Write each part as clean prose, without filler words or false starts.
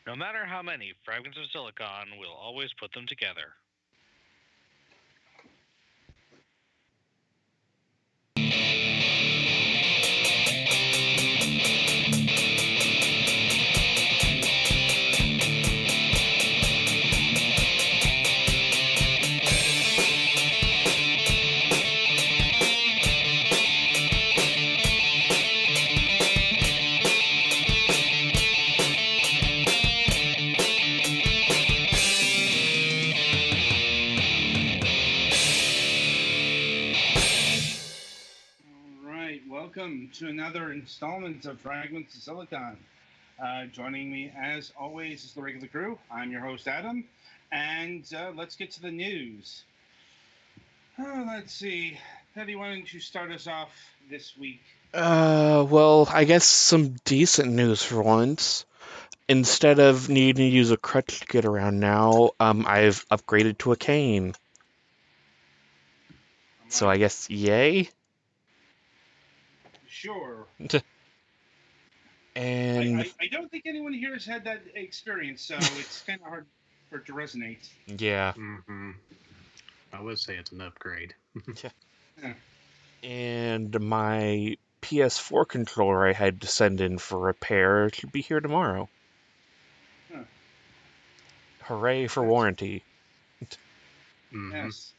No matter how many fragments of silicon, we'll always put them together. All right, welcome to another installment of Fragments of Silicon. Joining me, as always, is the regular crew. I'm your host, Adam, and let's get to the news. Let's see. Teddy, why don't you start us off this week? Well, I guess some decent news for once. Instead of needing to use a crutch to get around now, I've upgraded to a cane. I'm So like, I guess yay? sure. I, And I, I don't think anyone here has had that experience, so it's kind of hard for it to resonate. yeah. Mm-hmm. I would say it's an upgrade. Yeah. And my PS4 controller I had to send in for repair should be here tomorrow. Huh. Hooray for That's warranty. Mm-hmm. yes.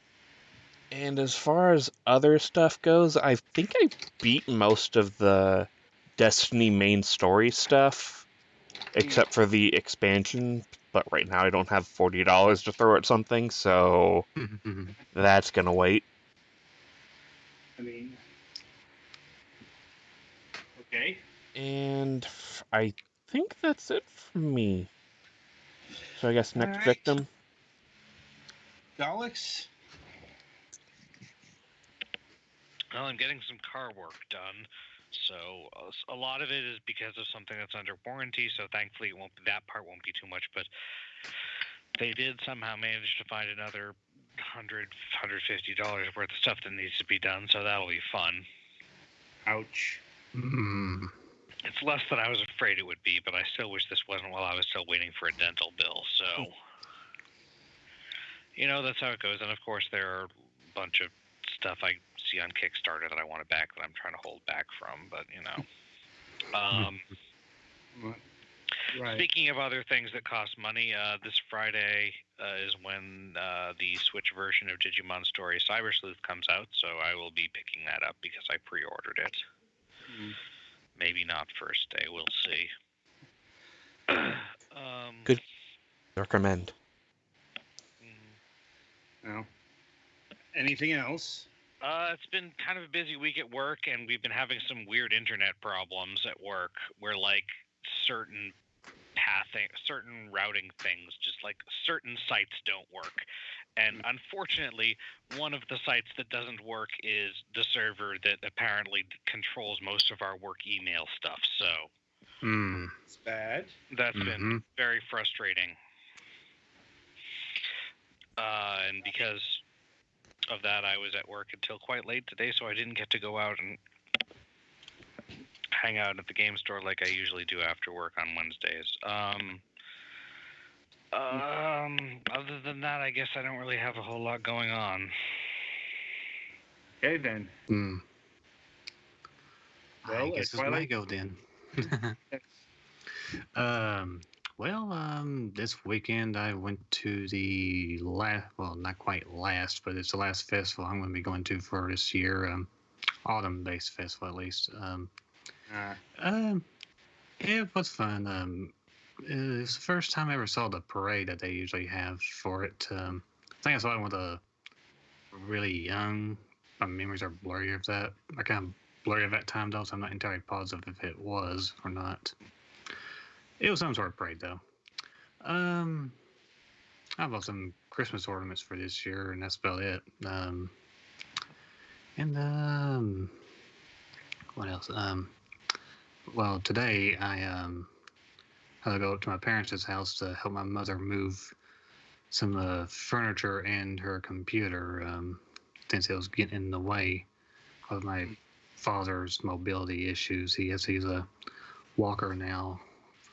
And as far as other stuff goes, I think I beat most of the Destiny main story stuff, Mm, except for the expansion. But right now I don't have $40 to throw at something, so that's gonna wait. I mean, okay. And I think that's it for me. So I guess All next right. victim. Daleks. Well, I'm getting some car work done, so a lot of it is because of something that's under warranty. So thankfully, that part won't be too much. But they did somehow manage to find another $150 worth of stuff that needs to be done. So that'll be fun. Ouch. Mm-hmm. It's less than I was afraid it would be, but I still wish this wasn't while I was still waiting for a dental bill. So, that's how it goes. And of course, there are a bunch of stuff I see on Kickstarter that I want to back that I'm trying to hold back from. But, Right. speaking of other things that cost money, this Friday is when the Switch version of Digimon Story Cyber Sleuth comes out. So I will be picking that up because I pre-ordered it. Mm. Maybe not first day. We'll see. Good recommend. mm, No. Anything else? It's been kind of a busy week at work, and we've been having some weird internet problems at work where, like, certain certain routing things, just like certain sites don't work. And unfortunately, one of the sites that doesn't work is the server that apparently controls most of our work email stuff. So Mm. It's bad. that's been Mm-hmm. very frustrating. And because of that, I was at work until quite late today, so I didn't get to go out and hang out at the game store like I usually do after work on Wednesdays. Other than that, I guess I don't really have a whole lot going on. Okay then. Mm. I Well, at guess it's my Twilight. go then. Yes. um. Well, this weekend I went to the last, well, not quite last, but it's the last festival I'm going to be going to for this year. Autumn-based festival at least. Uh, Um, it was fun. It's the first time I ever saw the parade that they usually have for it. I think I saw it with a really young. My memories are blurry of that. I kind of blurry of that time though, so I'm not entirely positive if it was or not. It was some sort of parade though. Um, I bought some Christmas ornaments for this year, and that's about it. And what else? Well, today I had to go up to my parents' house to help my mother move some furniture and her computer since it was getting in the way of my father's mobility issues. He has to use a walker now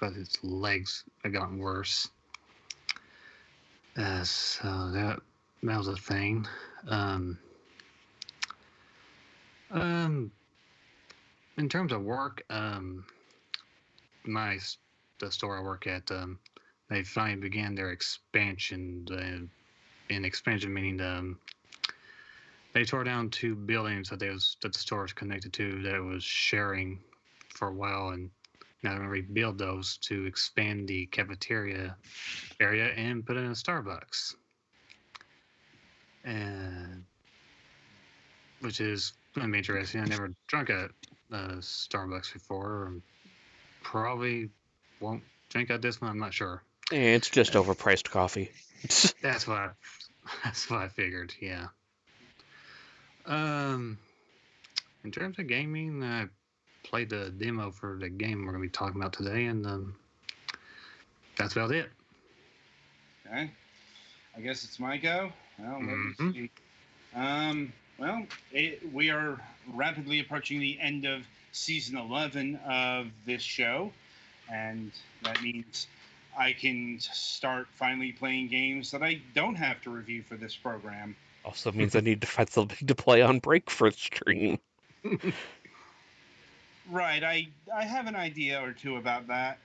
but his legs have gotten worse. So that was a thing. In terms of work, the store I work at, they finally began their expansion. In expansion meaning they tore down 2 buildings that the store was connected to that it was sharing for a while, and now they're going to rebuild those to expand the cafeteria area and put in a Starbucks. And which is going to be interesting. I never drunk at Starbucks before. Probably won't drink at this one. I'm not sure. It's just overpriced coffee. That's what I figured. Yeah. In terms of gaming, I played the demo for the game we're going to be talking about today, and that's about it. Okay. I guess it's my go. Well, let me see. We are rapidly approaching the end of season 11 of this show, and that means I can start finally playing games that I don't have to review for this program. Also means I need to find something to play on break for stream. Right, I have an idea or two about that.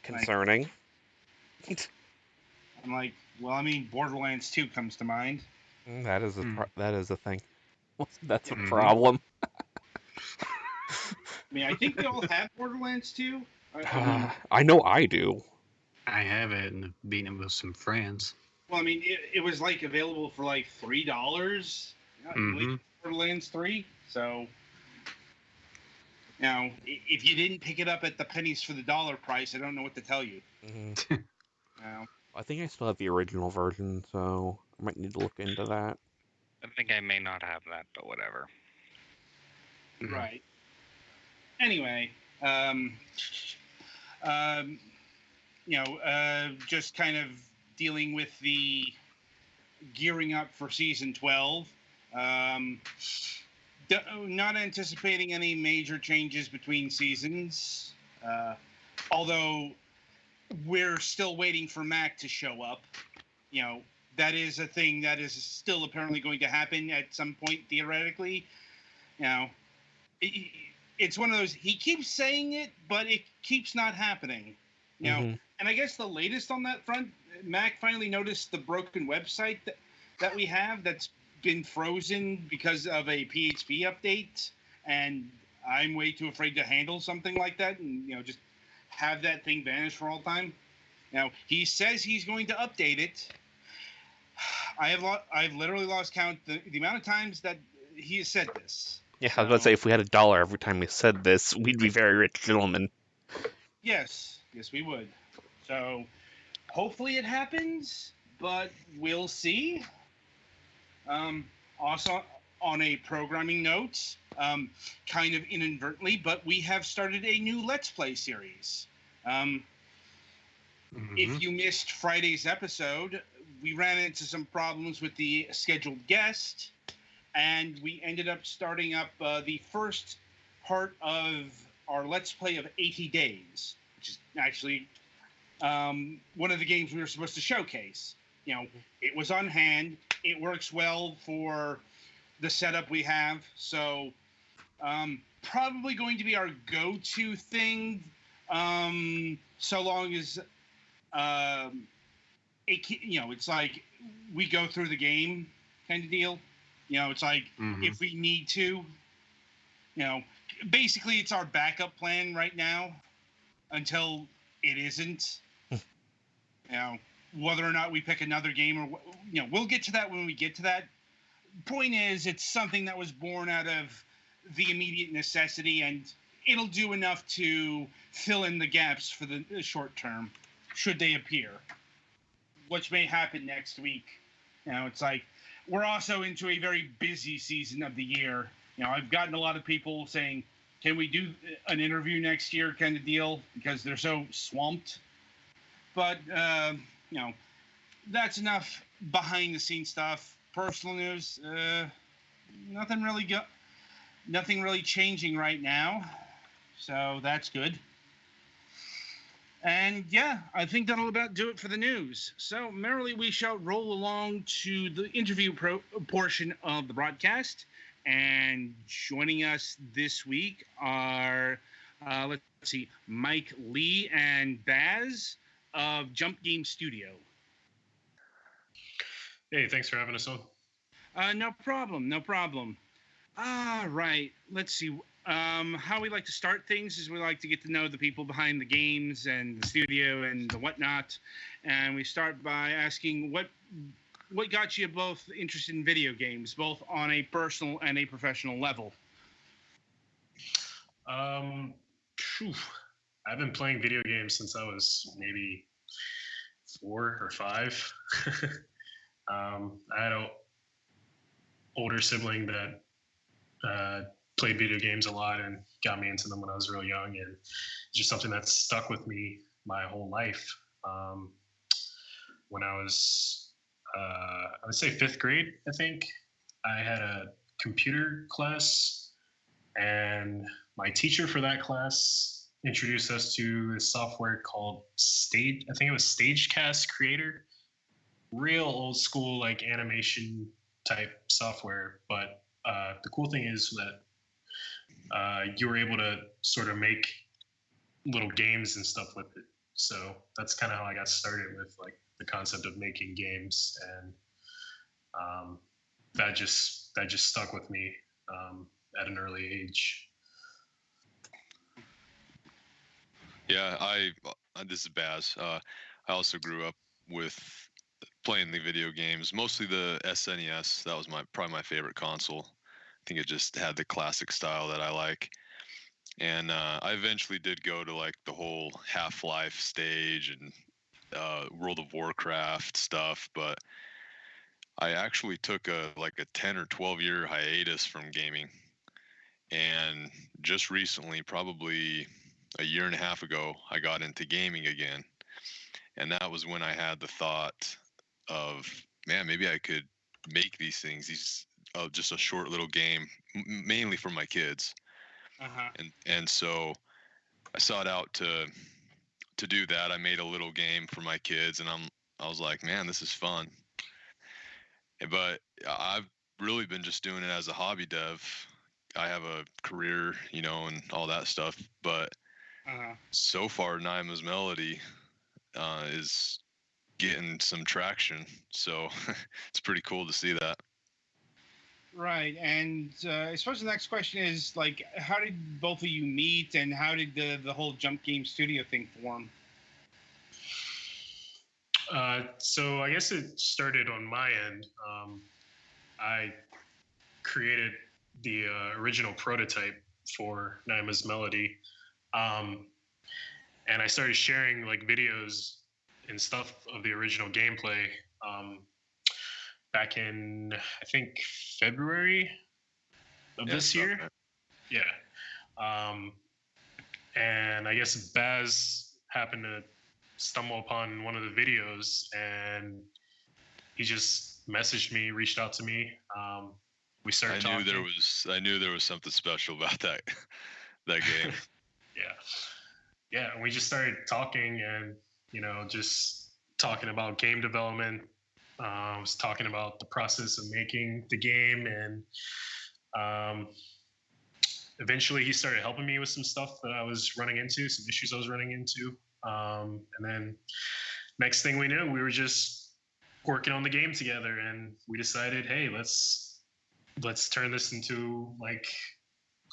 Concerning. I'm like, well, I mean, Borderlands 2 comes to mind. That is a thing. That's a problem. I mean, I think we all have Borderlands 2. I know I do. I have it and beaten it with some friends. Well, I mean, it was like available for like $3. Borderlands 3. So, now, if you didn't pick it up at the pennies for the dollar price, I don't know what to tell you. I think I still have the original version, so I might need to look into that. I think I may not have that, but whatever. Right. Anyway, just kind of dealing with the gearing up for season 12. Not anticipating any major changes between seasons, although we're still waiting for Mac to show up. That is a thing that is still apparently going to happen at some point, theoretically. It's one of those, he keeps saying it, but it keeps not happening. And I guess the latest on that front, Mac finally noticed the broken website that we have that's been frozen because of a PHP update, and I'm way too afraid to handle something like that and just have that thing vanish for all time. Now, he says he's going to update it. I've literally lost count the amount of times that he has said this. Yeah, I was about to say, if we had $1 every time we said this, we'd be very rich gentlemen. Yes, we would. So, hopefully it happens, but we'll see. Also, on a programming note, kind of inadvertently, but we have started a new Let's Play series. If you missed Friday's episode, we ran into some problems with the scheduled guest, and we ended up starting up the first part of our Let's Play of 80 Days, which is actually one of the games we were supposed to showcase. It was on hand. It works well for the setup we have. So probably going to be our go-to thing, so long as it's like we go through the game kind of deal. It's like if we need to, basically it's our backup plan right now until it isn't. Whether or not we pick another game or we'll get to that when we get to that. Point is, it's something that was born out of the immediate necessity, and it'll do enough to fill in the gaps for the short term, should they appear, which may happen next week. It's like we're also into a very busy season of the year. I've gotten a lot of people saying, can we do an interview next year kind of deal, because they're so swamped. But, that's enough behind the scenes stuff. Personal news, nothing really changing right now. So that's good. And yeah, I think that'll about do it for the news. So merrily we shall roll along to the interview portion of the broadcast. And joining us this week are, let's see, Mike Lee and Baz of Jump Game Studio. Hey, thanks for having us on. No problem, no problem. All right, let's see. How we like to start things is we like to get to know the people behind the games and the studio and the whatnot. And we start by asking what got you both interested in video games, both on a personal and a professional level. Phew. I've been playing video games since I was maybe 4 or 5. I had an older sibling that played video games a lot and got me into them when I was real young, and it's just something that's stuck with me my whole life. When I was, I would say 5th grade, I think, I had a computer class, and my teacher for that class introduced us to a software called Stage. I think it was Stagecast Creator. Real old school, like animation type software. But the cool thing is that you were able to sort of make little games and stuff with it. So that's kind of how I got started with like the concept of making games, and that just stuck with me at an early age. Yeah, this is Baz. I also grew up with playing the video games, mostly the SNES. That was probably my favorite console. I think it just had the classic style that I like. And I eventually did go to like the whole Half-Life stage and World of Warcraft stuff, but I actually took a 10 or 12 year hiatus from gaming. And just recently, probably a year and a half ago, I got into gaming again. And that was when I had the thought of, man, maybe I could make these things, just a short little game, mainly for my kids. Uh-huh. And so I sought out to do that. I made a little game for my kids, and I was like, man, this is fun. But I've really been just doing it as a hobby dev. I have a career, and all that stuff. But so far, Naima's Melody is getting some traction. So it's pretty cool to see that. Right, and I suppose the next question is like, how did both of you meet, and how did the whole Jump Game Studio thing form? So I guess it started on my end. I created the original prototype for Naima's Melody, and I started sharing like videos and stuff of the original gameplay back in, I think, February of this year. Okay. Yeah. And I guess Baz happened to stumble upon one of the videos, and he just messaged me, reached out to me. We started talking. I knew there was something special about that game. Yeah. And we just started talking, and just talking about game development. I was talking about the process of making the game, and eventually he started helping me with some stuff that I was running into, some issues I was running into. And then next thing we knew, we were just working on the game together, and we decided, hey, let's turn this into like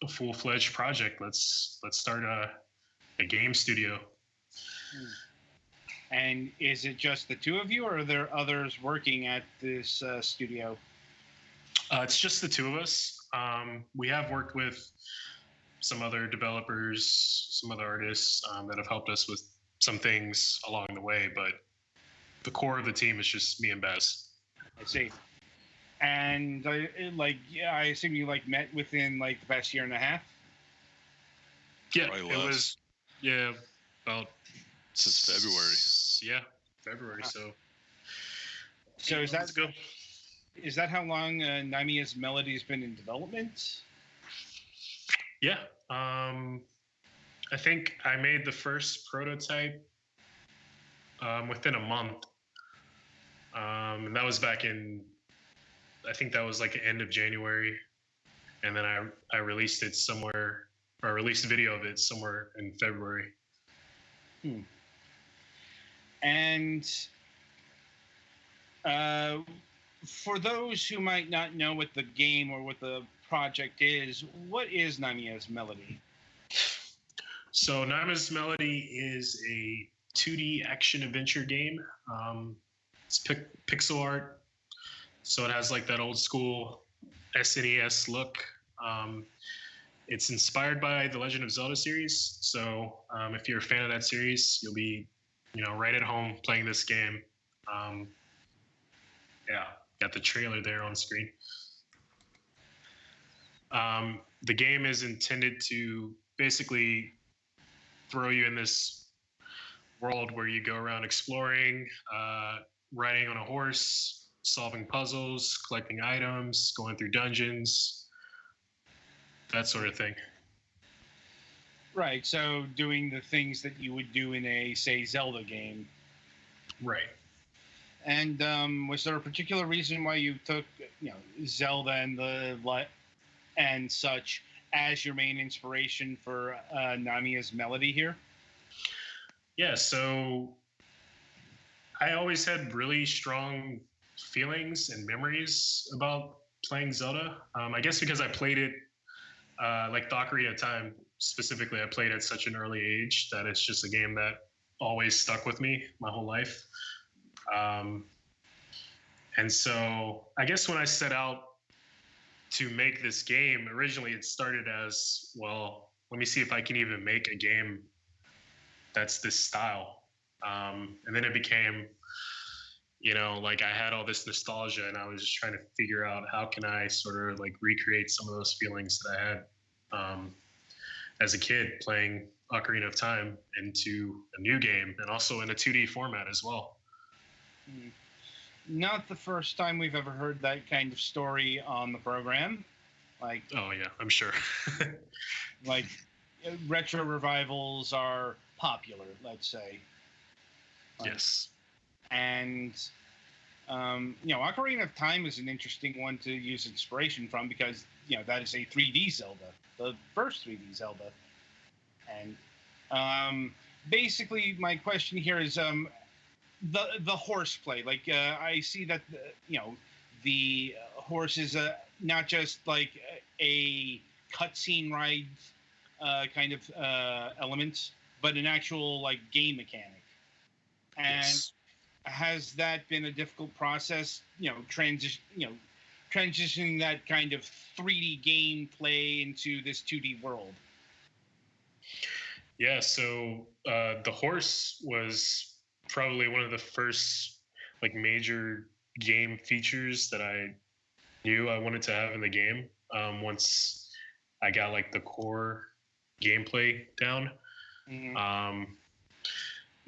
a full-fledged project. Let's start a game studio. And is it just the two of you, or are there others working at this studio? It's just the two of us. We have worked with some other developers, some other artists that have helped us with some things along the way, but the core of the team is just me and Baz. I see. And I assume you met within like the past year and a half. Yeah, Probably it less. was about Since February. Yeah, February. So is Let's go. Is that how long Naima's Melody has been in development? Yeah. I think I made the first prototype within a month. And that was back in, I think that was like the end of January. And then I released it somewhere, or I released a video of it somewhere in February. And for those who might not know what the game or what the project is, what is Namiya's Melody? So Namiya's Melody is a 2D action adventure game. It's pixel art, so it has like that old school SNES look. It's inspired by the Legend of Zelda series. So if you're a fan of that series, you'll be, right at home playing this game. Yeah, got the trailer there on screen. The game is intended to basically throw you in this world where you go around exploring, riding on a horse, solving puzzles, collecting items, going through dungeons, that sort of thing. Right, so doing the things that you would do in a, say, Zelda game. Right. And was there a particular reason why you took, Zelda and such as your main inspiration for Namiya's Melody here? Yeah, so I always had really strong feelings and memories about playing Zelda. I guess because I played it, like the Ocarina of Time specifically, I played at such an early age that it's just a game that always stuck with me my whole life. And so I guess when I set out to make this game, originally it started as, well, let me see if I can even make a game that's this style. And then it became, like I had all this nostalgia and I was just trying to figure out how can I sort of like recreate some of those feelings that I had as a kid playing Ocarina of Time into a new game and also in a 2D format as well. Not the first time we've ever heard that kind of story on the program. Like, oh yeah, I'm sure. Like, retro revivals are popular, let's say. Yes. And Ocarina of Time is an interesting one to use inspiration from because that is a 3D Zelda, the first 3D Zelda. And basically, my question here is the horseplay. Like I see that the horse is not just like a cutscene ride kind of element, but an actual like game mechanic. And yes. Has that been a difficult process? Transitioning that kind of 3D gameplay into this 2D world. Yeah, so the horse was probably one of the first like major game features that I knew I wanted to have in the game. Once I got like the core gameplay down, and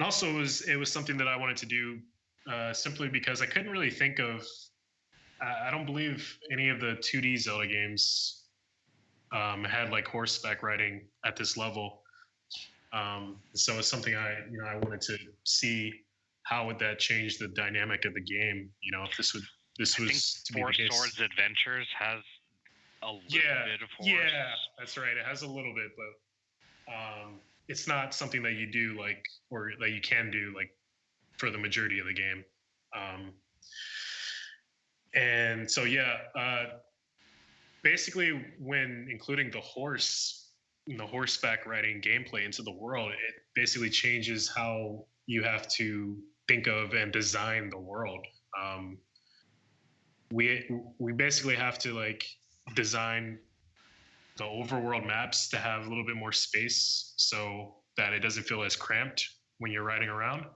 also it was something that I wanted to do simply because I couldn't really think of. I don't believe any of the 2D Zelda games had like horseback riding at this level. So it's something I wanted to see how would that change the dynamic of the game. If this was to be the case. Four Swords Adventures has a little bit of horse. Yeah, that's right. It has a little bit, but it's not something that you do like, or that you can do like for the majority of the game. And so basically when including the horseback riding gameplay into the world, it basically changes how you have to think of and design the world. We basically have to like design the overworld maps to have a little bit more space so that it doesn't feel as cramped when you're riding around.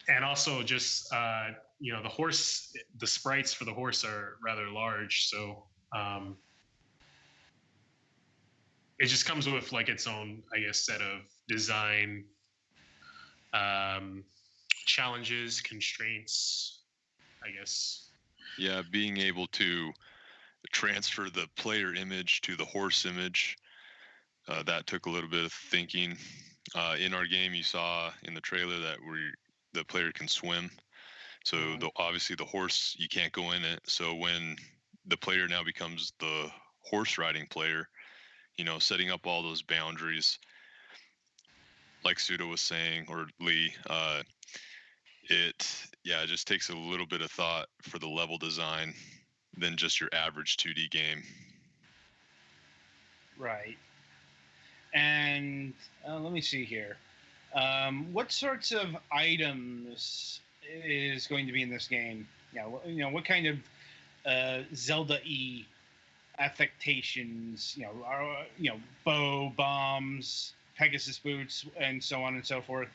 And also just the sprites for the horse are rather large, so it just comes with like its own, I guess, set of design challenges, constraints, I guess. Yeah, being able to transfer the player image to the horse image That took a little bit of thinking. In our game, you saw in the trailer that the player can swim. So obviously the horse, you can't go in it. So when the player now becomes the horse riding player, setting up all those boundaries, like Suda was saying, or Lee, it just takes a little bit of thought for the level design than just your average 2D game. Right. And let me see here. What sorts of items is going to be in this game? What kind of Zelda-y affectations? Bow, bombs, Pegasus boots, and so on and so forth.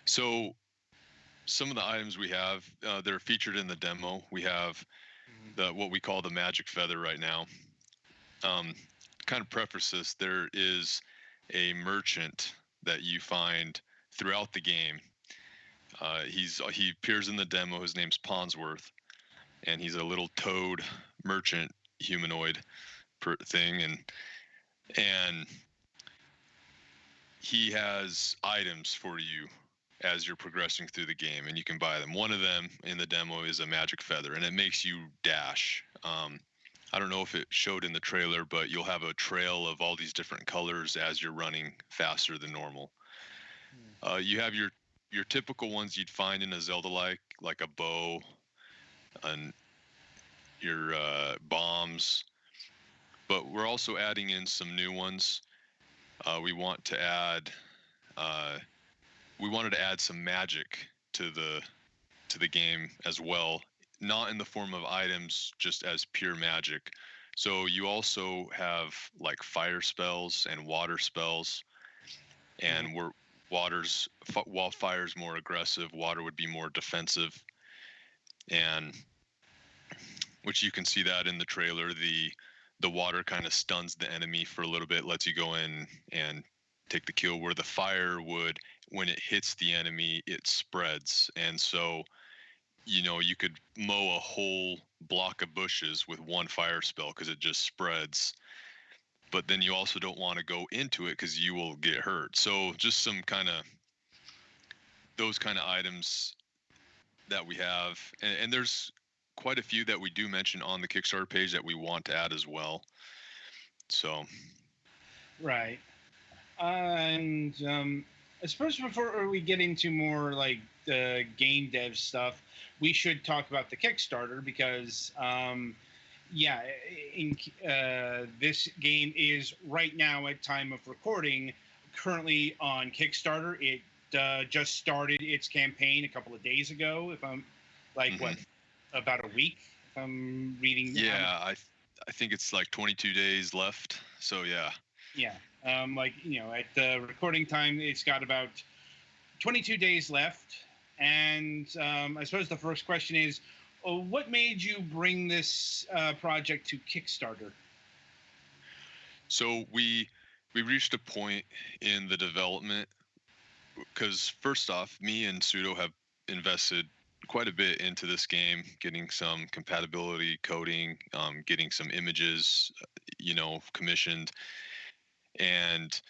So some of the items we have, that are featured in the demo, we have what we call the magic feather right now. Kind of preface this, there is a merchant that you find throughout the game. He appears in the demo. His name's Ponsworth, and he's a little toad merchant humanoid thing, and he has items for you as you're progressing through the game, and you can buy them. One of them in the demo is a magic feather, and it makes you dash. I don't know if it showed in the trailer, but you'll have a trail of all these different colors as you're running faster than normal. You have your typical ones you'd find in a Zelda like a bow, and your bombs, but we're also adding in some new ones. We wanted to add some magic to the game as well, not in the form of items, just as pure magic. So you also have like fire spells and water spells, and while fire's more aggressive, water would be more defensive, and which you can see that in the trailer. The water kind of stuns the enemy for a little bit, lets you go in and take the kill, where the fire would, when it hits the enemy, it spreads. And so, you could mow a whole block of bushes with one fire spell because it just spreads. But then you also don't want to go into it because you will get hurt. So just those kind of items that we have. And there's quite a few that we do mention on the Kickstarter page that we want to add as well. So. Right. And I suppose before we get into more like the game dev stuff, we should talk about the Kickstarter because, this game is right now at time of recording currently on Kickstarter. It just started its campaign a couple of days ago. If I'm about a week. If I'm reading. Yeah, I think it's like 22 days left. So yeah. Yeah. At the recording time, it's got about 22 days left. And I suppose the first question is, what made you bring this project to Kickstarter? So we reached a point in the development because, first off, me and Pseudo have invested quite a bit into this game, getting some compatibility coding, getting some images, commissioned. And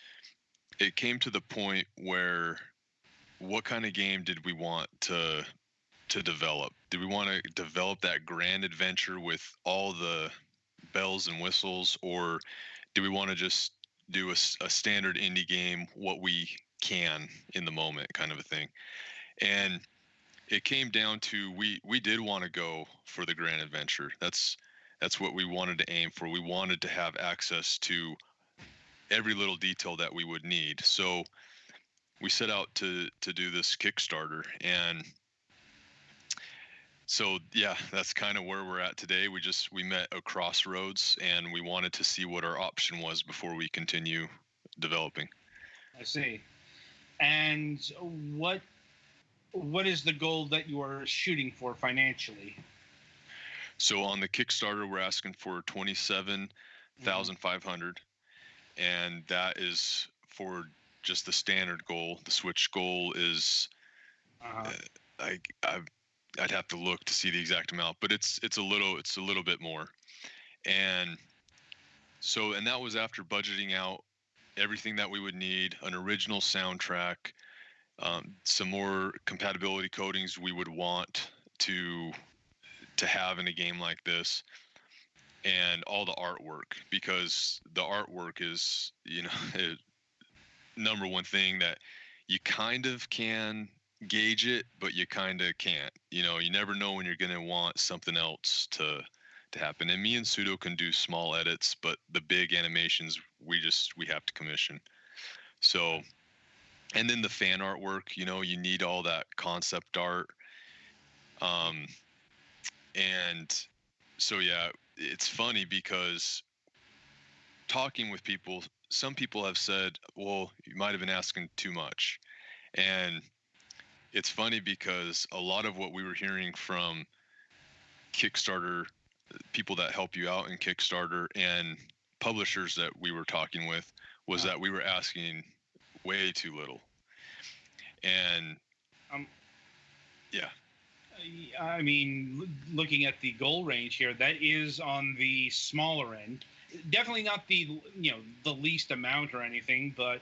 it came to the point where, what kind of game did we want to develop? Did we want to develop that grand adventure with all the bells and whistles, or do we want to just do a standard indie game, what we can in the moment, kind of a thing? And it came down to, we did want to go for the grand adventure. That's what we wanted to aim for. We wanted to have access to every little detail that we would need. So we set out to do this Kickstarter, and so yeah, that's kind of where we're at today. We met a crossroads, and we wanted to see what our option was before we continue developing. I see. And what is the goal that you are shooting for financially? So on the Kickstarter, we're asking for 27,500, and that is for just the standard goal. The Switch goal is, I'd have to look to see the exact amount, but it's a little bit more. And So, and that was after budgeting out everything that we would need, an original soundtrack, some more compatibility coatings we would want to have in a game like this, and all the artwork, because the artwork is, number one thing that you kind of can gauge it, but you kind of can't. You never know when you're going to want something else to happen. And me and Pseudo can do small edits, but the big animations we have to commission. So, and then the fan artwork, you need all that concept art. And so yeah, it's funny because talking with people, some people have said, well, you might have been asking too much. And it's funny because a lot of what we were hearing from Kickstarter, people that help you out in Kickstarter, and publishers that we were talking with, was that we were asking way too little. And yeah. I mean, looking at the goal range here, that is on the smaller end. Definitely not the the least amount or anything, but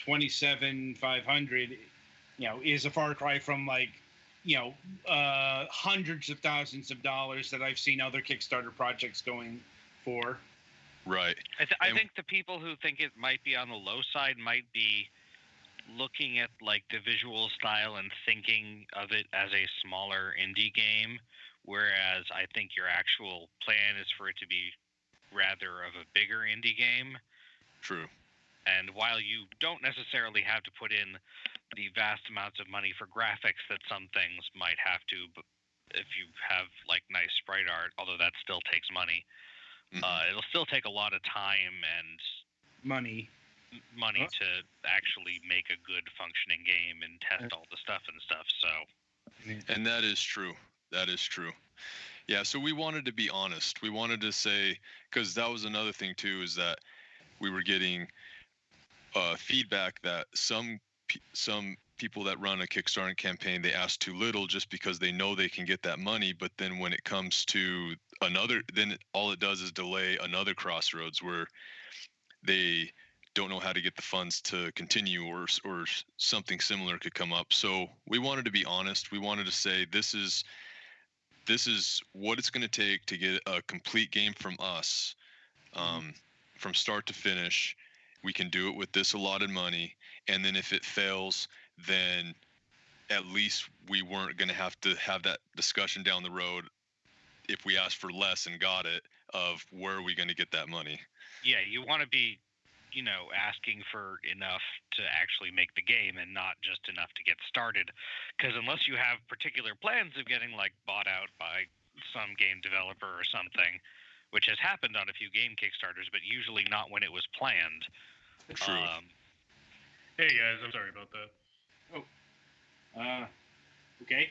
27,500 is a far cry from like hundreds of thousands of dollars that I've seen other Kickstarter projects going for. Right. I think the people who think it might be on the low side might be looking at like the visual style and thinking of it as a smaller indie game, whereas I think your actual plan is for it to be rather of a bigger indie game. True. And while you don't necessarily have to put in the vast amounts of money for graphics that some things might have to, but if you have like nice sprite art, although that still takes money, it'll still take a lot of time and money to actually make a good functioning game and test all the stuff and stuff. So, and that is true. That is true. Yeah. So we wanted to be honest. We wanted to say, because that was another thing too, is that we were getting feedback that some people that run a Kickstarter campaign, they ask too little just because they know they can get that money, but then when it comes to another, then all it does is delay another crossroads where they don't know how to get the funds to continue, or something similar could come up. So we wanted to be honest. We wanted to say this is what it's going to take to get a complete game from us, from start to finish. We can do it with this allotted money, and then if it fails, then at least we weren't going to have that discussion down the road if we asked for less and got it, of where are we going to get that money. Yeah, you want to be asking for enough to actually make the game and not just enough to get started, because unless you have particular plans of getting like bought out by some game developer or something, which has happened on a few game Kickstarters, but usually not when it was planned. True. Hey guys, I'm sorry about that. Okay.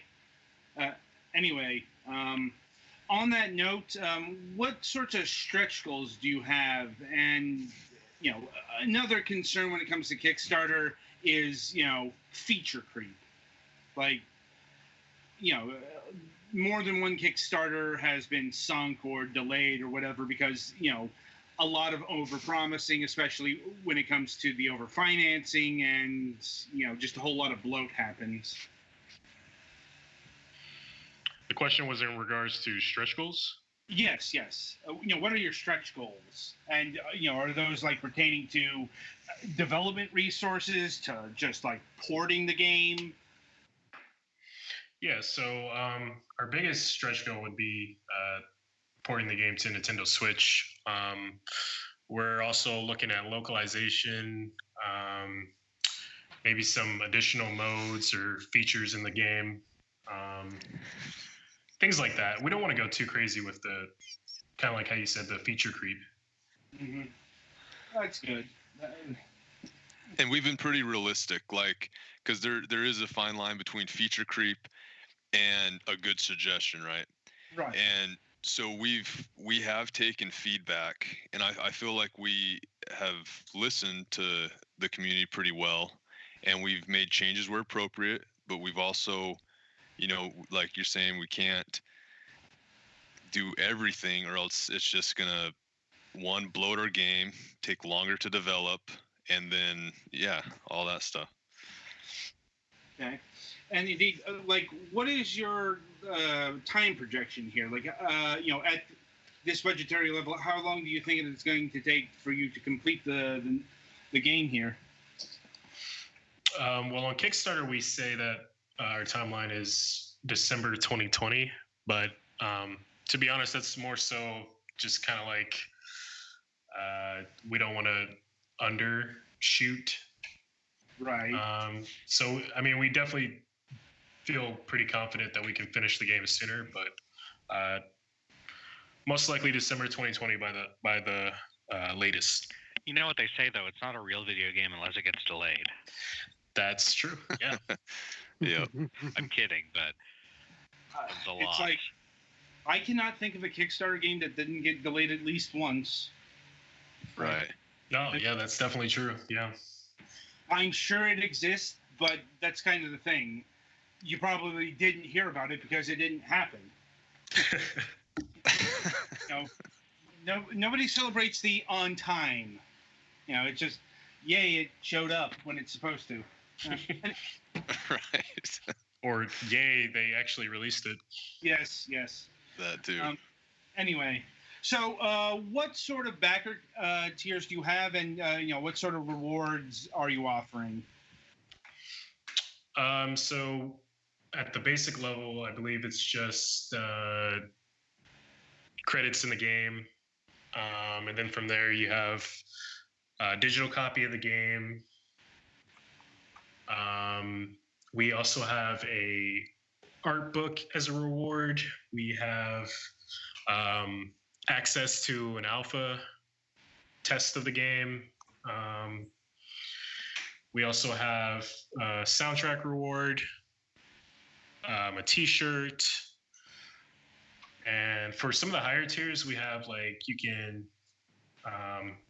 Anyway, on that note, what sorts of stretch goals do you have? And another concern when it comes to Kickstarter is feature creep. Like more than one Kickstarter has been sunk or delayed or whatever because a lot of overpromising, especially when it comes to the overfinancing, and just a whole lot of bloat happens. The question was in regards to stretch goals? Yes. What are your stretch goals? And, are those like pertaining to development resources, to just like porting the game? Yeah, so our biggest stretch goal would be porting the game to Nintendo Switch. We're also looking at localization, maybe some additional modes or features in the game. Things like that. We don't want to go too crazy with the, kind of like how you said, the feature creep. Mm-hmm. That's good. And we've been pretty realistic, like, because there is a fine line between feature creep and a good suggestion, right? Right. And so we have taken feedback, and I feel like we have listened to the community pretty well, and we've made changes where appropriate, but we've also, like you're saying, we can't do everything or else it's just gonna one bloater game, take longer to develop, and then all that stuff. Okay. And indeed, like, what is your time projection here? Like, at this budgetary level, how long do you think it's going to take for you to complete the game here? Well, on Kickstarter, we say that our timeline is December 2020, but to be honest, that's more so just kind of like we don't want to undershoot. Right. So, I mean, we definitely feel pretty confident that we can finish the game sooner, but most likely December 2020 by the latest. You know what they say though? It's not a real video game unless it gets delayed. That's true. Yeah. Yeah. I'm kidding, but it's a lot. It's like, I cannot think of a Kickstarter game that didn't get delayed at least once. Right. No, yeah, that's definitely true. Yeah. I'm sure it exists, but that's kind of the thing. You probably didn't hear about it because it didn't happen. Nobody celebrates the on time. It's just, yay, it showed up when it's supposed to. Right. Or yay, they actually released it. Yes. That too. Anyway, so what sort of backer tiers do you have, and what sort of rewards are you offering? So at the basic level, I believe it's just credits in the game, and then from there you have a digital copy of the game. We also have a art book as a reward. We have access to an alpha test of the game. We also have a soundtrack reward, a t-shirt, and for some of the higher tiers, we have like you can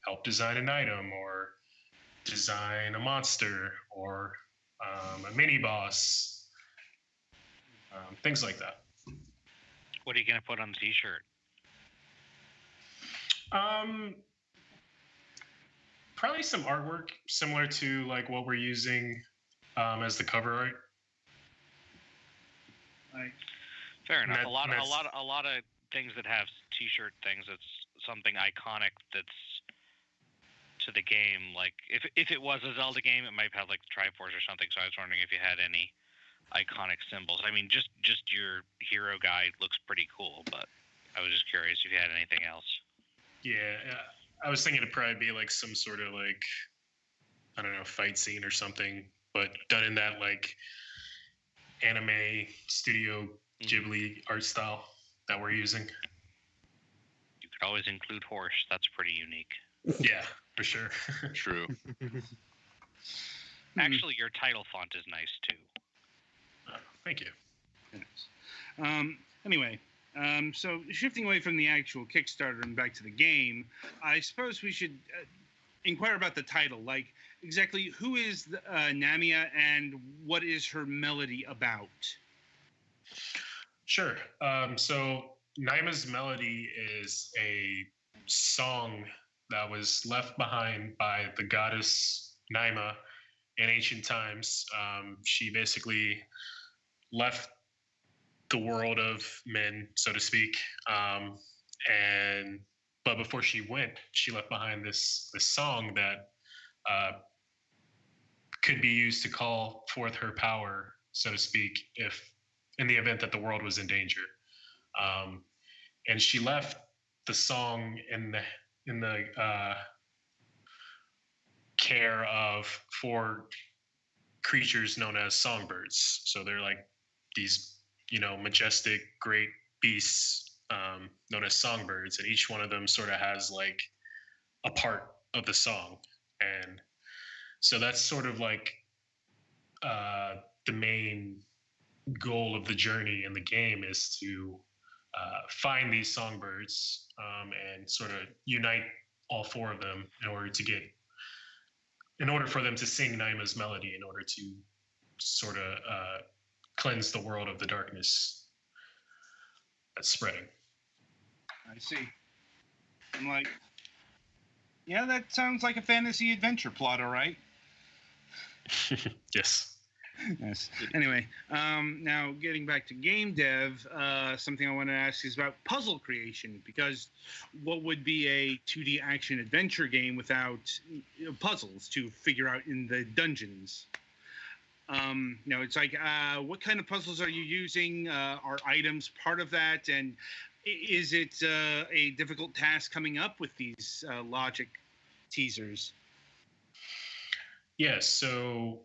help design an item or design a monster or a mini boss, things like that. What are you gonna put on the t-shirt? Probably some artwork similar to like what we're using as the cover art. Like, fair enough. A lot of things that have t-shirt things. It's something iconic that's to the game. Like if it was a Zelda game, it might have like Triforce or something. So I was wondering if you had any iconic symbols. I mean, just your hero guide looks pretty cool, but I was just curious if you had anything else. Yeah, I was thinking it'd probably be like some sort of like, I don't know, fight scene or something, but done in that like anime Studio Ghibli art style that we're using. You could always include horse. That's pretty unique. Yeah, for sure. True. Actually, your title font is nice too. Thank you. Anyway, so shifting away from the actual Kickstarter and back to the game, I suppose we should inquire about the title. Like, exactly who is Namia and what is her melody about? Sure. So Naima's Melody is a song that was left behind by the goddess Naima in ancient times. She basically left the world of men, so to speak. But before she went, she left behind this song that could be used to call forth her power, so to speak, if in the event that the world was in danger. And she left the song in the care of 4 creatures known as songbirds. So they're like these, majestic, great beasts known as songbirds, and each one of them sort of has like a part of the song. And so that's sort of like the main goal of the journey in the game is to find these songbirds and sort of unite all 4 of them in order for them to sing Naima's melody, in order to sort of cleanse the world of the darkness that's spreading. I see. I'm like, Yeah, that sounds like a fantasy adventure plot, all right. Yes. Yes. Anyway, now getting back to game dev, something I want to ask is about puzzle creation, because what would be a 2D action adventure game without puzzles to figure out in the dungeons? It's like, what kind of puzzles are you using? Are items part of that? And is it a difficult task coming up with these logic teasers? Yeah, so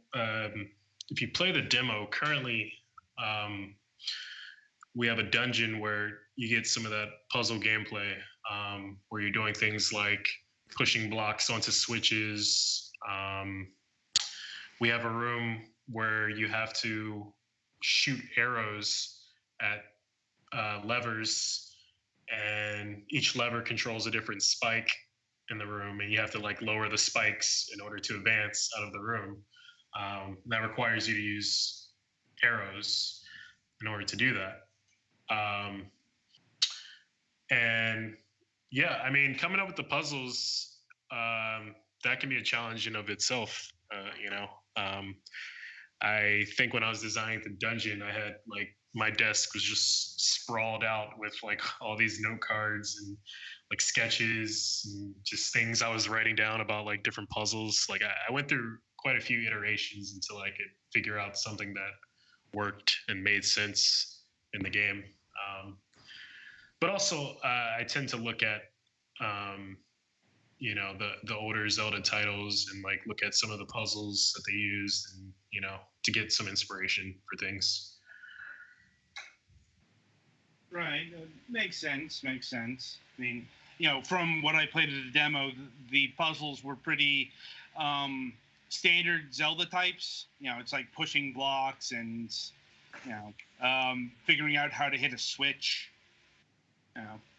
if you play the demo, currently we have a dungeon where you get some of that puzzle gameplay, where you're doing things like pushing blocks onto switches. We have a room where you have to shoot arrows at levers, and each lever controls a different spike in the room, and you have to like lower the spikes in order to advance out of the room. That requires you to use arrows in order to do that. And yeah, I mean, coming up with the puzzles, that can be a challenge in of itself. I think when I was designing the dungeon, I had like my desk was just sprawled out with like all these note cards and like sketches and just things I was writing down about like different puzzles. Like I went through quite a few iterations until I could figure out something that worked and made sense in the game. But also, I tend to look at the older Zelda titles and like look at some of the puzzles that they used, and to get some inspiration for things. Right, makes sense. I mean, from what I played at the demo, the puzzles were pretty standard Zelda types. It's like pushing blocks and figuring out how to hit a switch.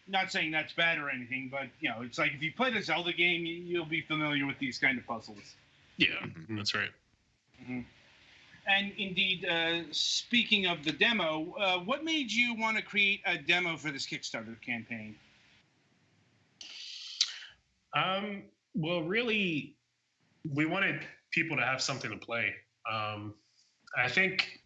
Not saying that's bad or anything, but it's like if you played a Zelda game, you'll be familiar with these kind of puzzles. Yeah, that's right. Mm-hmm. And indeed, speaking of the demo, what made you want to create a demo for this Kickstarter campaign? Well, really, we wanted people to have something to play. I think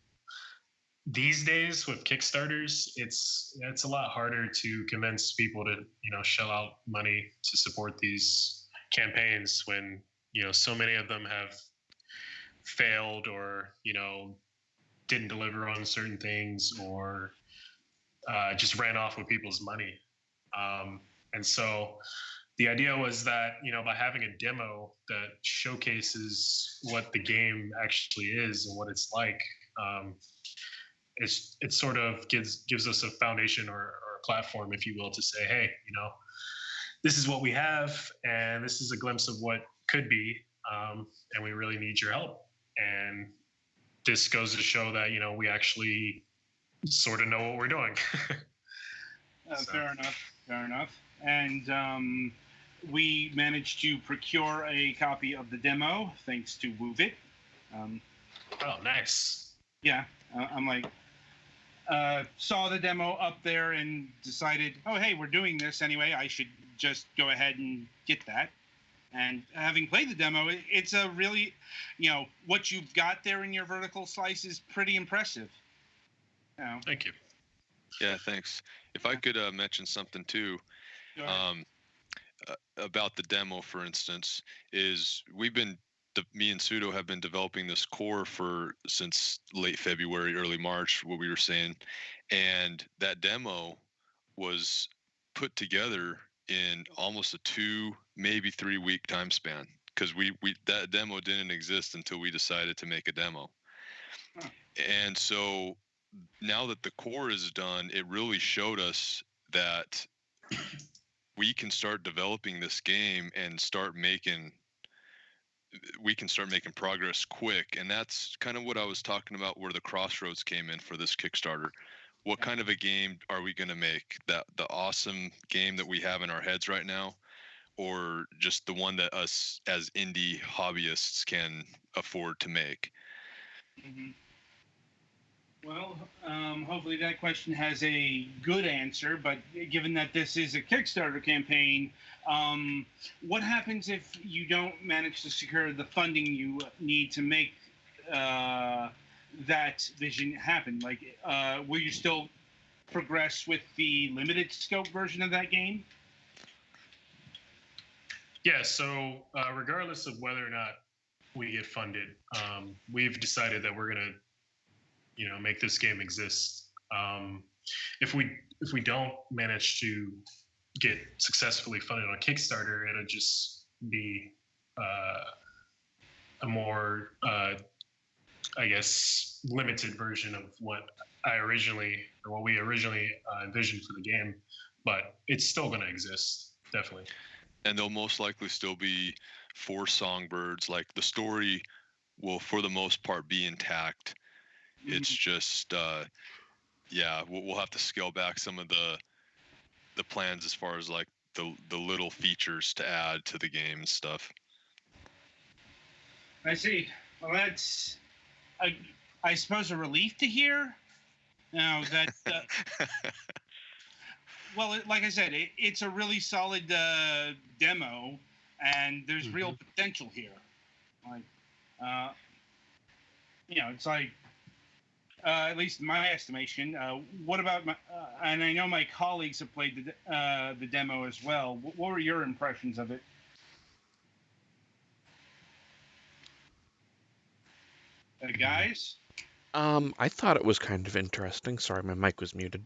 these days with Kickstarters, it's a lot harder to convince people to shell out money to support these campaigns when so many of them have failed or didn't deliver on certain things or just ran off with people's money. And so the idea was that by having a demo that showcases what the game actually is and what it's like, it sort of gives us a foundation or a platform, if you will, to say, hey, this is what we have, and this is a glimpse of what could be, and we really need your help. And this goes to show that we actually sort of know what we're doing. Fair enough. And we managed to procure a copy of the demo thanks to WooVit. Oh, nice. Yeah, I'm like, saw the demo up there and decided, oh, hey, we're doing this anyway. I should just go ahead and get that. And having played the demo, it's a really, what you've got there in your vertical slice is pretty impressive. Thank you. Yeah, thanks. If I could mention something too, about the demo, for instance, is me and Sudo have been developing this core since late February, early March, what we were saying, and that demo was put together in almost a 2, maybe 3 week time span, because we that demo didn't exist until we decided to make a demo. Huh. And so now that the core is done, it really showed us that we can start developing this game and we can start making progress quick. And that's kind of what I was talking about, where the crossroads came in for this Kickstarter. What kind of a game are we going to make? The awesome game that we have in our heads right now, or just the one that us as indie hobbyists can afford to make? Mm-hmm. Well, hopefully that question has a good answer. But given that this is a Kickstarter campaign, what happens if you don't manage to secure the funding you need to make uh, that vision happen? Like, will you still progress with the limited scope version of that game? Yeah. So regardless of whether or not we get funded, we've decided that we're gonna, make this game exist. If we don't manage to get successfully funded on Kickstarter, it'll just be a more, I guess, limited version of what we originally envisioned for the game. But it's still going to exist, definitely. And there'll most likely still be 4 songbirds. Like the story will, for the most part, be intact. It's just, yeah, we'll have to scale back some of the plans as far as like the little features to add to the game and stuff. I see. Well, that's, I suppose, a relief to hear. Now that, well, like I said, it's a really solid demo, and there's real potential here. Like, it's like, at least in my estimation. What about my? And I know my colleagues have played the demo as well. What were your impressions of it? Guys? I thought it was kind of interesting. Sorry, my mic was muted.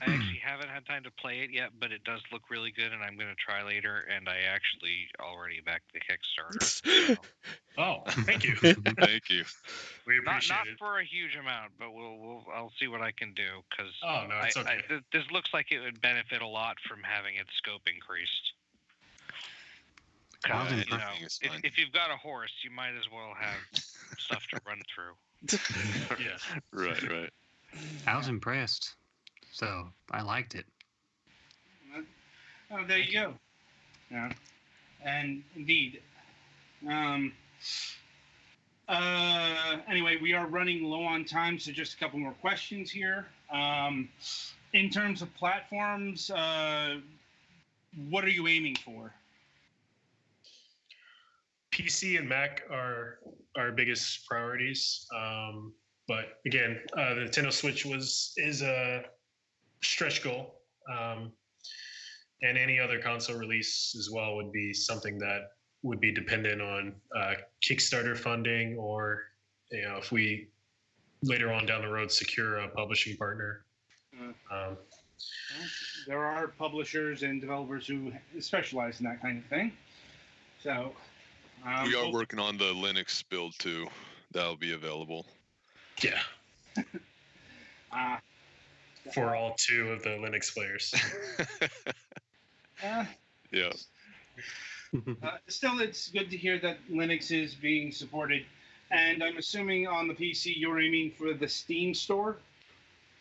I actually haven't had time to play it yet, but it does look really good, and I'm going to try later. And I actually already backed the Kickstarter. So. Oh, thank you. Thank you. We appreciate not it. for a huge amount, but I'll see what I can do because it's okay. This looks like it would benefit a lot from having its scope increased. Because if you've got a horse, you might as well have stuff to run through. Yeah. Right. I was impressed, so I liked it. Oh, there you go. Yeah, and indeed. Anyway, we are running low on time, so just a couple more questions here. In terms of platforms, what are you aiming for? PC and Mac are our biggest priorities. But again, the Nintendo Switch is a stretch goal. And any other console release as well would be something that would be dependent on Kickstarter funding, or if we later on down the road secure a publishing partner. There are publishers and developers who specialize in that kind of thing. So we are working on the Linux build too. That'll be available. Yeah. For all 2 of the Linux players. Yeah. Still, it's good to hear that Linux is being supported. And I'm assuming on the PC you're aiming for the Steam store?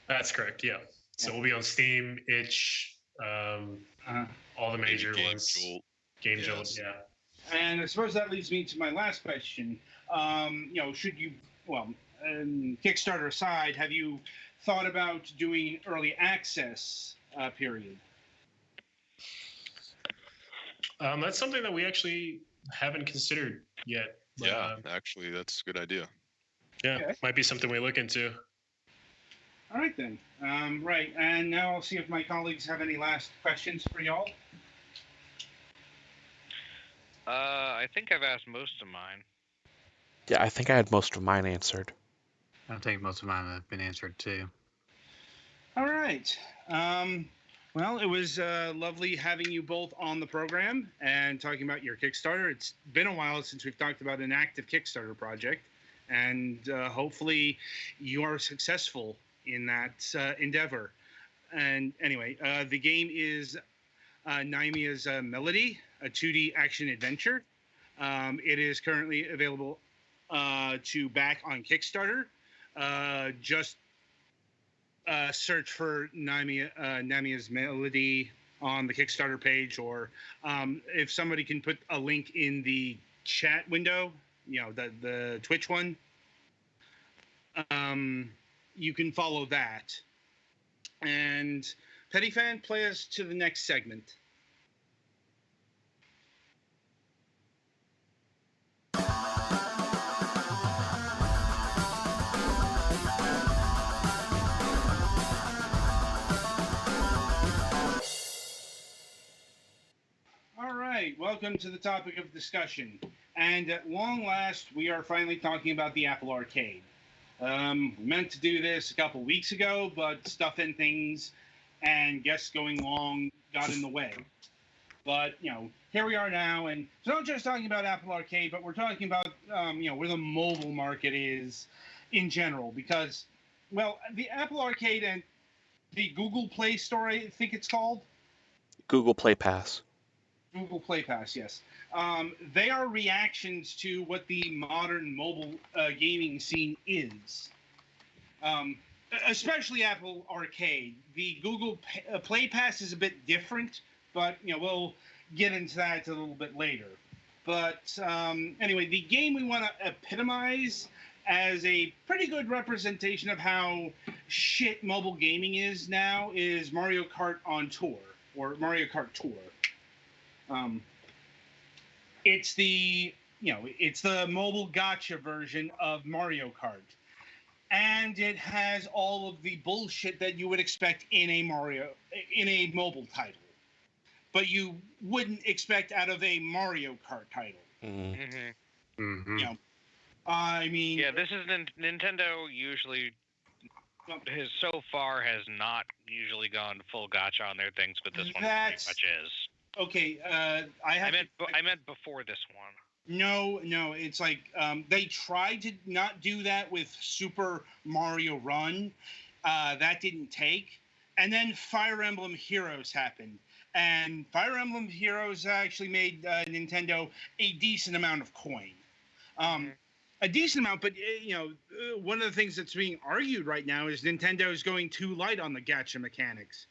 That's correct, yeah. So we'll be on Steam, Itch, all the major ones. Game Jolt, yeah. And I suppose that leads me to my last question. Should you, Kickstarter aside, have you thought about doing early access period? That's something that we actually haven't considered yet. But, yeah, actually, that's a good idea. Yeah, okay. Might be something we look into. All right, then. Right, and now I'll see if my colleagues have any last questions for y'all. I think I've asked most of mine. Yeah, I think I had most of mine answered. I think most of mine have been answered too. All right. Well, it was lovely having you both on the program and talking about your Kickstarter. It's been a while since we've talked about an active Kickstarter project, and hopefully you are successful in that endeavor. And anyway, the game is Naimia's Melody, a 2D action adventure. It is currently available to back on Kickstarter. Just search for Naimia's Melody on the Kickstarter page, or if somebody can put a link in the chat window, the Twitch one, you can follow that. And Petty Fan, play us to the next segment. All right, welcome to the topic of discussion. And at long last, we are finally talking about the Apple Arcade. We meant to do this a couple weeks ago, but stuff and things and guests going long got in the way. But, here we are now, and so not just talking about Apple Arcade, but we're talking about, where the mobile market is in general. Because, well, the Apple Arcade and the Google Play Store, I think it's called. Google Play Pass. Google Play Pass, yes. They are reactions to what the modern mobile gaming scene is. Especially Apple Arcade. The Google Play Pass is a bit different, but we'll get into that a little bit later. But anyway, the game we want to epitomize as a pretty good representation of how shit mobile gaming is now is Mario Kart on Tour, or Mario Kart Tour. It's the mobile gacha version of Mario Kart. And it has all of the bullshit that you would expect in a mobile title, but you wouldn't expect out of a Mario Kart title. I mean, yeah, this is Nintendo. Usually, so far has not usually gone full gacha on their things, but this one pretty much is. Okay, I meant before this one. No, it's like they tried to not do that with Super Mario Run. That didn't take. And then Fire Emblem Heroes happened. And Fire Emblem Heroes actually made Nintendo a decent amount of coin. A decent amount, but one of the things that's being argued right now is Nintendo is going too light on the gacha mechanics.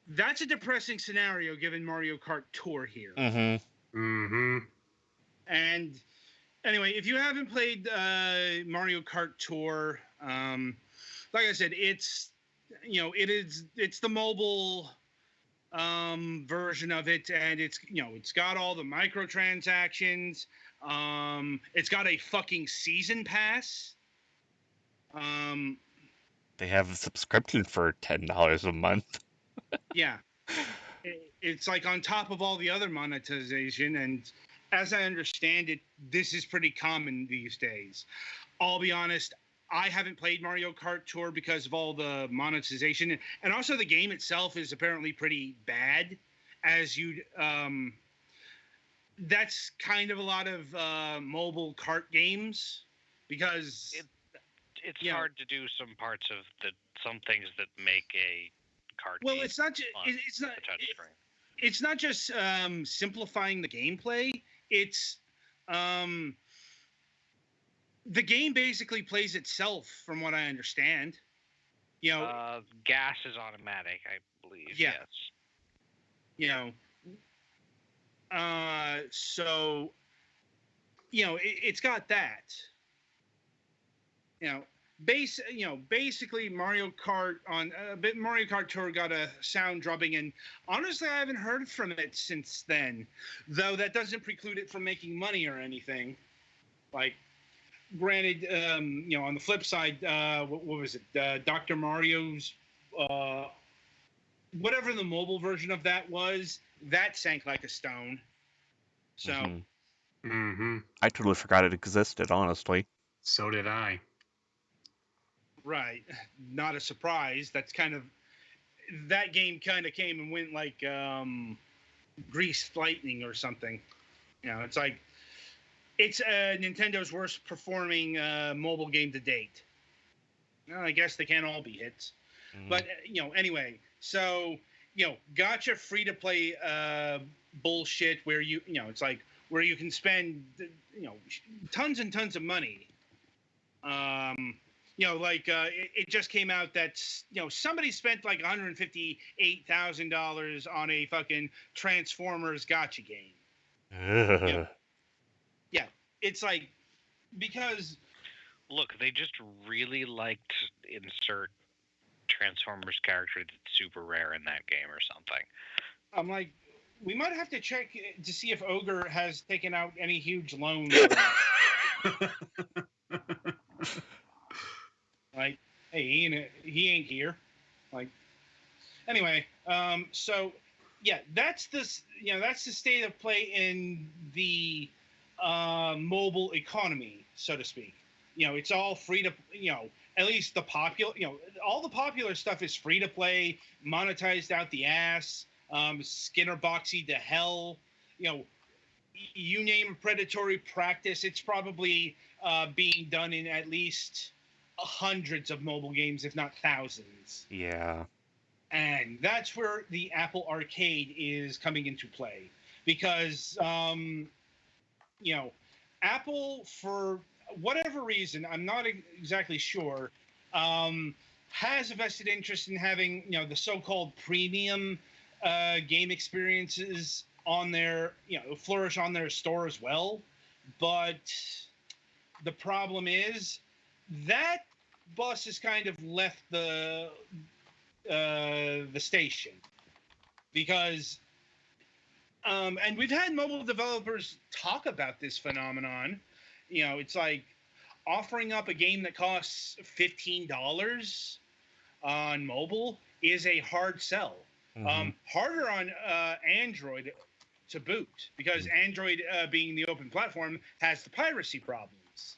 That's a depressing scenario given Mario Kart Tour here. And anyway, if you haven't played Mario Kart Tour, like I said, it's the mobile version of it, and it's got all the microtransactions. It's got a fucking season pass. They have a subscription for $10 a month. Yeah, it's like on top of all the other monetization, and as I understand it, this is pretty common these days. I'll be honest, I haven't played Mario Kart Tour because of all the monetization, and also the game itself is apparently pretty bad. That's kind of a lot of mobile kart games, because it's hard to do some parts of some things that make a kart well, game. It's not just simplifying the gameplay. It's the game basically plays itself, from what I understand. Gas is automatic, I believe. Yeah. Yes. So it's got that. Basically Mario Kart Mario Kart Tour got a sound drubbing, and honestly I haven't heard from it since then, though that doesn't preclude it from making money or anything. Like, granted, on the flip side, what was it, Dr. Mario's whatever the mobile version of that was, that sank like a stone. So I totally forgot it existed, honestly. So did I. Right. Not a surprise. That game kind of came and went like greased lightning or something. It's like, it's Nintendo's worst performing mobile game to date. I guess they can't all be hits. But, anyway, so, gacha free-to-play bullshit where it's like, where you can spend, tons and tons of money. It just came out that, somebody spent like $158,000 on a fucking Transformers gacha game. Yeah, it's like, because look, they just really liked to insert Transformers character that's super rare in that game or something. I'm like, we might have to check to see if Ogre has taken out any huge loans. Like, hey, he ain't here. Like, anyway, so yeah, that's the state of play in the mobile economy, so to speak. It's all free to, at least the popular, all the popular stuff is free to play, monetized out the ass, Skinner boxy to hell. You name a predatory practice, it's probably being done in at least hundreds of mobile games, if not thousands. Yeah. And that's where the Apple Arcade is coming into play, because Apple, for whatever reason, I'm not exactly sure, has a vested interest in having the so-called premium game experiences on their flourish on their store as well. But the problem is that bus has kind of left the station, because and we've had mobile developers talk about this phenomenon. It's like offering up a game that costs $15 on mobile is a hard sell. Harder on Android to boot, because Android, being the open platform, has the piracy problems.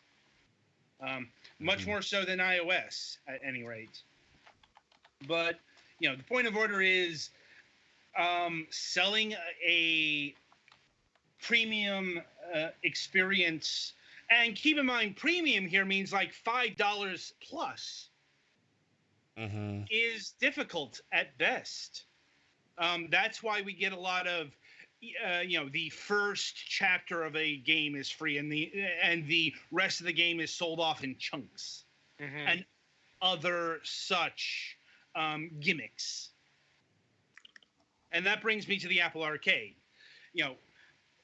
Much more so than iOS, at any rate. But the point of order is selling a premium experience, and keep in mind, premium here means like $5 plus, is difficult at best. That's why we get a lot of the first chapter of a game is free, and the rest of the game is sold off in chunks, and other such gimmicks. And that brings me to the Apple Arcade.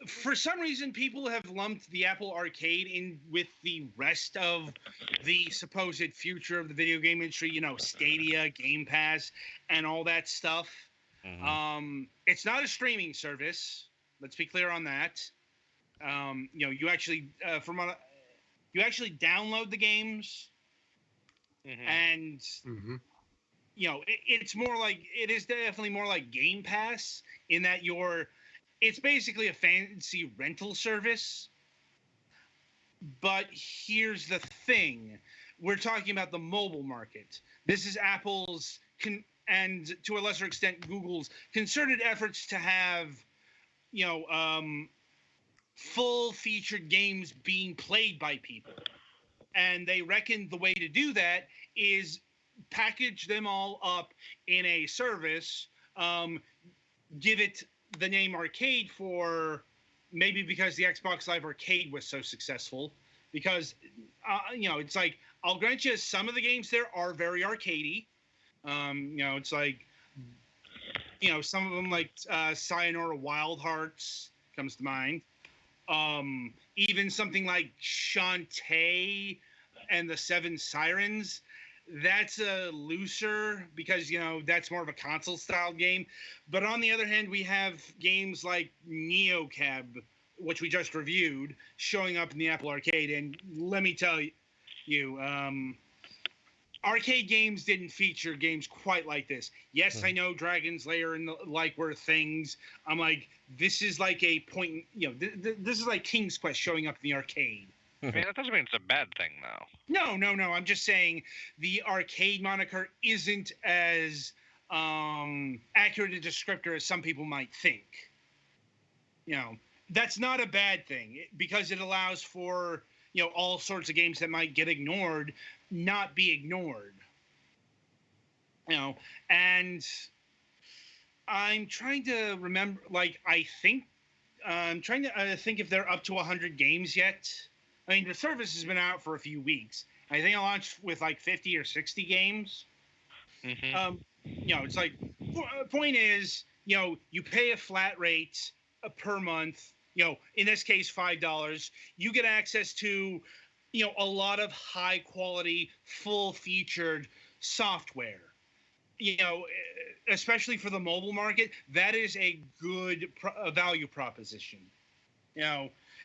For some reason, people have lumped the Apple Arcade in with the rest of the supposed future of the video game industry, Stadia, Game Pass, and all that stuff. It's not a streaming service. Let's be clear on that. You actually, you actually download the games, and it's more like, it is definitely more like Game Pass in that it's basically a fancy rental service. But here's the thing. We're talking about the mobile market. This is Apple's, and to a lesser extent, Google's concerted efforts to have, full-featured games being played by people. And they reckon the way to do that is package them all up in a service, give it the name Arcade for, maybe because the Xbox Live Arcade was so successful, because it's like, I'll grant you some of the games there are very arcadey. It's like, some of them, like Sayonara Wild Hearts comes to mind. Even something like Shantae and the Seven Sirens, that's a looser, because that's more of a console style game. But on the other hand, we have games like NeoCab, which we just reviewed, showing up in the Apple Arcade. And let me tell you, arcade games didn't feature games quite like this. Yes, I know Dragon's Lair and the like were things. I'm like, this is like a point, this is like King's Quest showing up in the arcade. I mean, that doesn't mean it's a bad thing, though. No. I'm just saying the arcade moniker isn't as accurate a descriptor as some people might think. That's not a bad thing, because it allows for, all sorts of games that might get ignored not be ignored. And I'm trying to remember, like, I'm trying to think if they're up to 100 games yet. I mean, the service has been out for a few weeks. I think I launched with like 50 or 60 games. It's like, point is, you pay a flat rate per month, in this case, $5. You get access to a lot of high quality, full featured software. Especially for the mobile market, that is a good value proposition.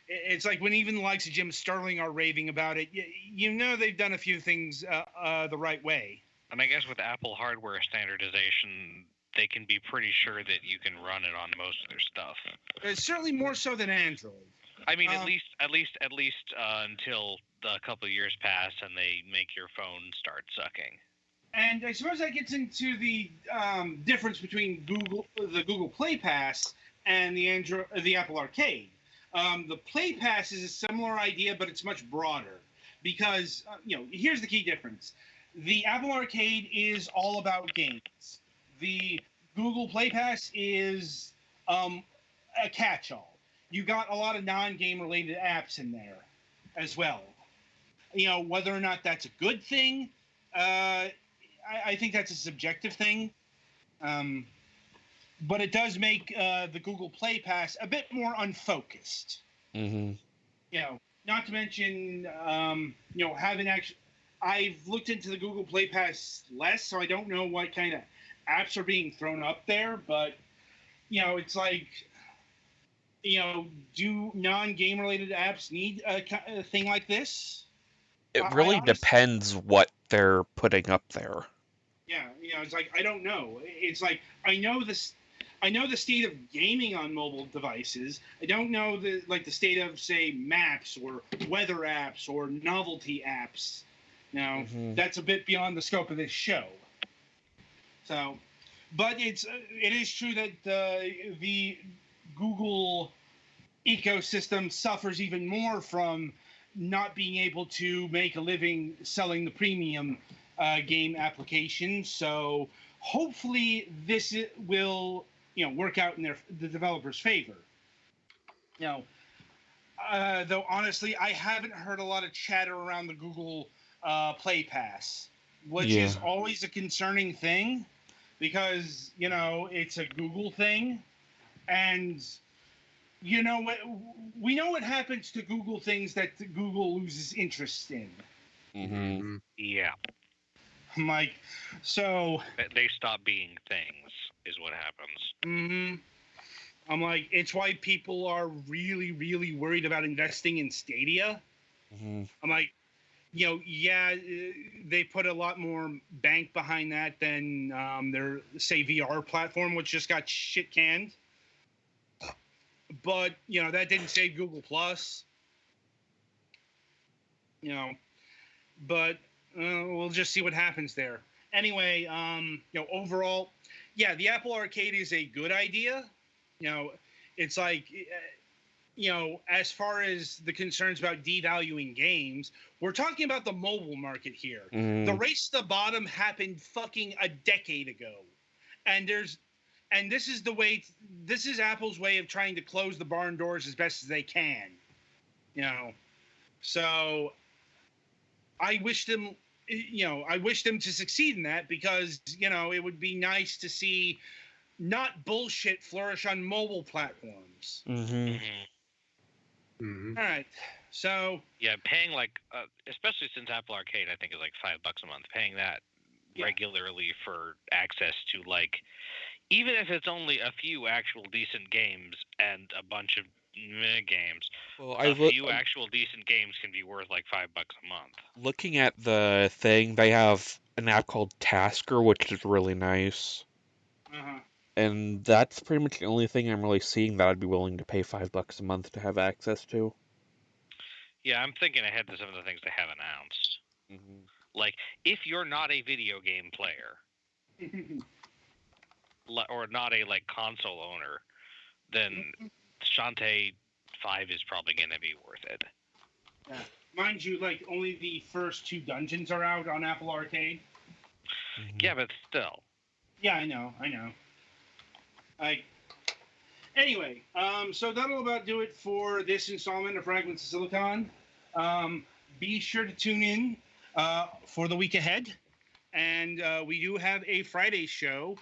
It's like when even the likes of Jim Sterling are raving about it. They've done a few things the right way. And I guess with Apple hardware standardization, they can be pretty sure that you can run it on most of their stuff. Certainly more so than Android. I mean, at least until a couple of years pass and they make your phone start sucking. And I suppose that gets into the difference between the Google Play Pass and the Apple Arcade. The Play Pass is a similar idea, but it's much broader because here's the key difference: the Apple Arcade is all about games. The Google Play Pass is a catch-all. You got a lot of non-game related apps in there as well. Whether or not that's a good thing, I think that's a subjective thing. But it does make the Google Play Pass a bit more unfocused. Mm-hmm. Not to mention, having actually, I've looked into the Google Play Pass less, so I don't know what kind of apps are being thrown up there. But it's like, do non-game related apps need a thing like this? It really depends what they're putting up there. Yeah, it's like I don't know. It's like I know the state of gaming on mobile devices. I don't know the state of, say, maps or weather apps or novelty apps. That's a bit beyond the scope of this show. So, but it is true that the Google ecosystem suffers even more from not being able to make a living selling the premium game application. So hopefully this will work out in the developers' favor. Though honestly, I haven't heard a lot of chatter around the Google Play Pass, which is always a concerning thing because it's a Google thing, and we know what happens to Google things that Google loses interest in. Mm-hmm. Yeah. I'm like, so they stop being things is what happens. Mm-hmm. I'm like, it's why people are really, really worried about investing in Stadia. Mm-hmm. I'm like, they put a lot more bank behind that than their, say, VR platform, which just got shit canned. But that didn't save Google Plus. But we'll just see what happens there. Anyway, overall, yeah, the Apple Arcade is a good idea. It's like, as far as the concerns about devaluing games, we're talking about the mobile market here. Mm-hmm. The race to the bottom happened fucking a decade ago. And this is Apple's way of trying to close the barn doors as best as they can. So I wish them to succeed in that because, it would be nice to see not bullshit flourish on mobile platforms. Mm-hmm. Mm-hmm. All right. So yeah, paying especially since Apple Arcade I think is like $5 a month, paying that regularly for access to even if it's only a few actual decent games and a bunch of games, a few actual decent games can be worth $5 a month. Looking at the thing, they have an app called Tasker, which is really nice. Uh-huh. And that's pretty much the only thing I'm really seeing that I'd be willing to pay $5 a month to have access to. Yeah, I'm thinking ahead to some of the things they have announced. Mm-hmm. If you're not a video game player, or not a console owner, then Shantae 5 is probably going to be worth it. Yeah. Mind you, only the first 2 dungeons are out on Apple Arcade. Mm-hmm. Yeah, but still. Yeah, I know. Anyway, so that'll about do it for this installment of Fragments of Silicon. Be sure to tune in for the week ahead. And we do have a Friday show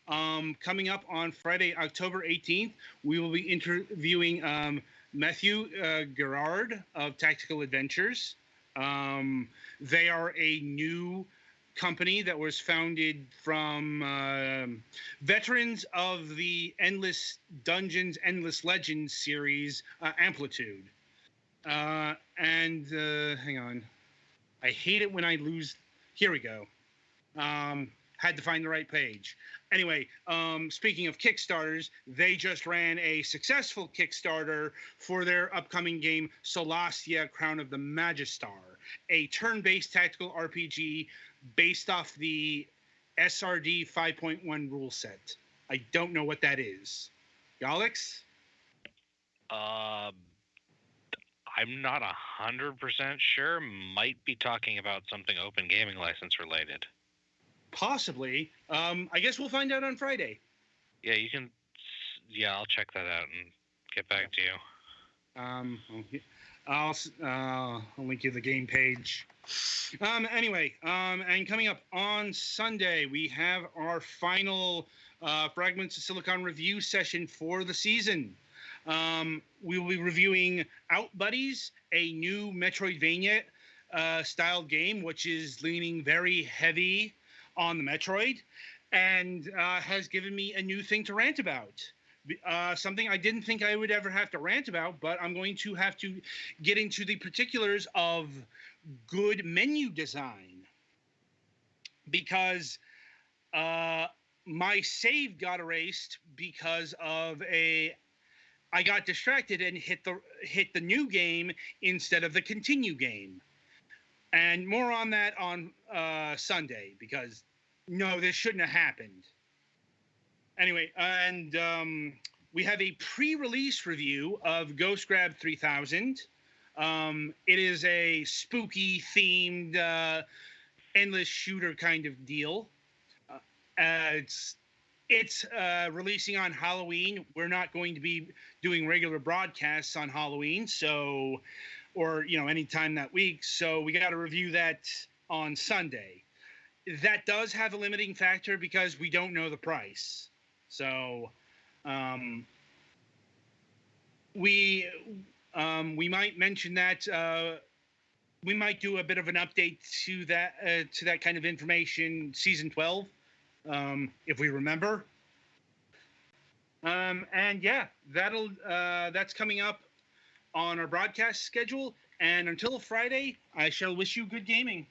coming up on Friday, October 18th. We will be interviewing Matthew Gerard of Tactical Adventures. They are a new company that was founded from veterans of the Endless Dungeons, Endless Legends series, Amplitude. And hang on. I hate it when I lose. Here we go. Had to find the right page. Anyway, speaking of Kickstarters, they just ran a successful Kickstarter for their upcoming game, Solastia Crown of the Magistar, a turn-based tactical RPG based off the SRD 5.1 rule set. I don't know what that is. Yalix? I'm not 100% sure. Might be talking about something open gaming license related. Possibly. I guess we'll find out on Friday. Yeah, you can. Yeah, I'll check that out and get back to you. I'll link you the game page. Anyway, and coming up on Sunday, we have our final Fragments of Silicon review session for the season. We will be reviewing Out Buddies, a new Metroidvania style game, which is leaning very heavy on the Metroid, and has given me a new thing to rant about. Something I didn't think I would ever have to rant about, but I'm going to have to get into the particulars of good menu design, because my save got erased because of I got distracted and hit the new game instead of the continue game. And more on that on Sunday, because no, this shouldn't have happened. Anyway, and we have a pre-release review of Ghost Grab 3000. It is a spooky themed endless shooter kind of deal. It's releasing on Halloween. We're not going to be doing regular broadcasts on Halloween, or any time that week. So we got to review that on Sunday. That does have a limiting factor because we don't know the price. So we might mention that we might do a bit of an update to that kind of information season 12, if we remember. And yeah, that's coming up on our broadcast schedule. And until Friday, I shall wish you good gaming.